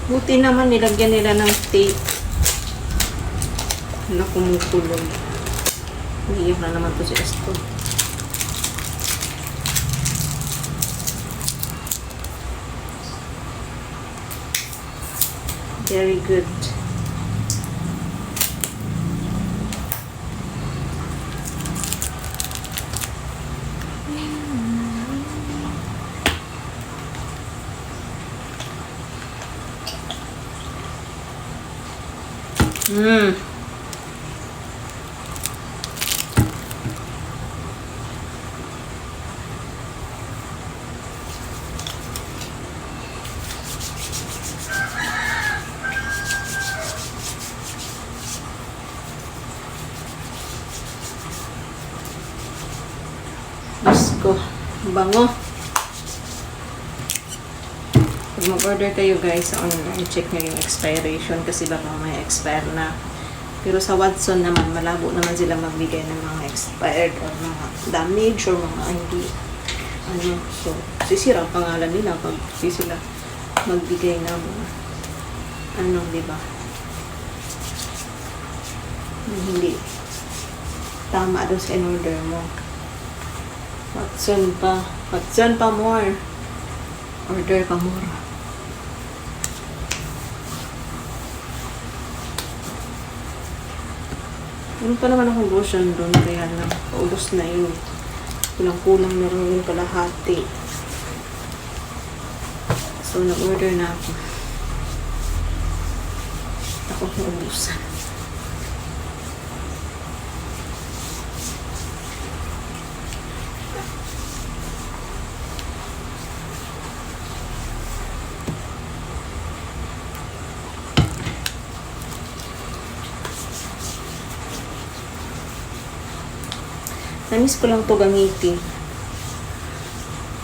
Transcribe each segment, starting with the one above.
Buti naman nilagyan nila ng tape na kumukulong. Umiiyak na naman to si Esto. Very good. Diyos ko, bango. Pag mag-order kayo guys sa online, check nyo yung expiration kasi baka may expire na. Pero sa Watson naman, malabo naman sila magbigay ng mga expired or mga damage or mga hindi. So, sisira ang pangalan nila pag sila magbigay ng di ba? Hindi tama doon sa in-order mo. Watson pa more. Order pa more. Meron pa naman akong lotion doon, kaya lang, paubos na yun. Kulang-kulang na rin yung kalahati. So, nag-order na ako. Takot na ubusan. Namiss ko lang to gamitin.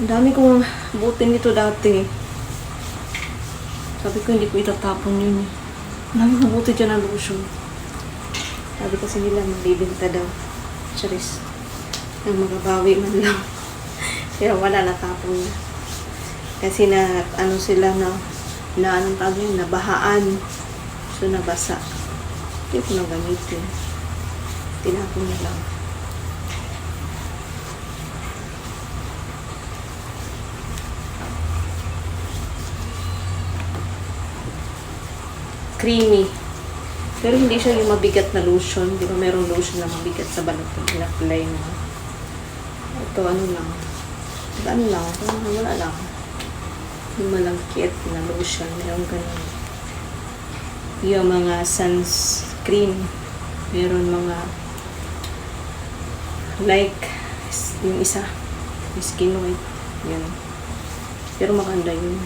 Ang dami kong butin nito dati. Sabi ko hindi ko itatapon yun. Ang dami kong butin dyan ng lotion. Sabi kasi nila magbibinta daw. Charis. Nang magabawi man lang. Kaya wala, natapon na. Kasi sila anong tawag yun, nabahaan. So nabasa. Hindi ko na gamitin. Tinapon na lang. Creamy. Pero hindi siya yung mabigat na lotion. Di ba merong lotion na mabigat sa balot ng in-apply mo. Ito lang. Wala lang. Yung malangkit na lotion. Meron ganun. Yung mga sunscreen. Meron mga like yung isa. Yung skin white. Yan. Pero maganda yung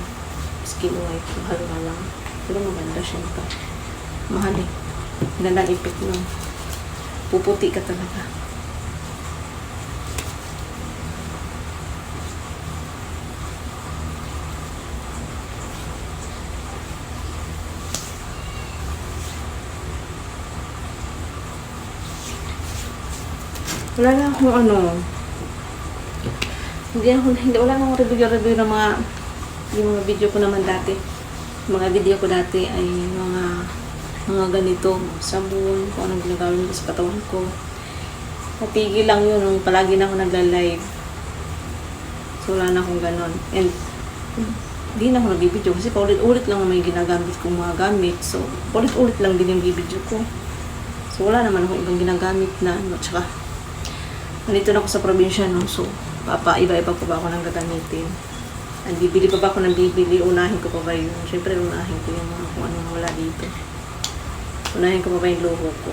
skin white. Mahal nga lang. Pero maganda siya ito. Mahal eh. Ganda ipit nun. Puputi ka talaga. Wala na akong wala na akong review ng yung mga video ko naman dati. Mga video ko dati ay mga ganito, sabon, kung anong ginagawin ko sa katawan ko. Natigil lang yun nung palagi na ako nagla-live. So wala na akong ganon. And hindi na ako nag-video kasi paulit-ulit lang may ginagamit kong mga gamit. So paulit-ulit lang din yung video ko. So wala naman akong ibang ginagamit na tsaka nandito na ako sa probinsya, no? So iba-iba pa ba ako nang gagamitin. Ang bibili pa ba ako ng bibili, unahin ko pa ba yun? Siyempre, unahin ko yung mga kung ano wala dito. Unahin ko pa ba yung luho ko.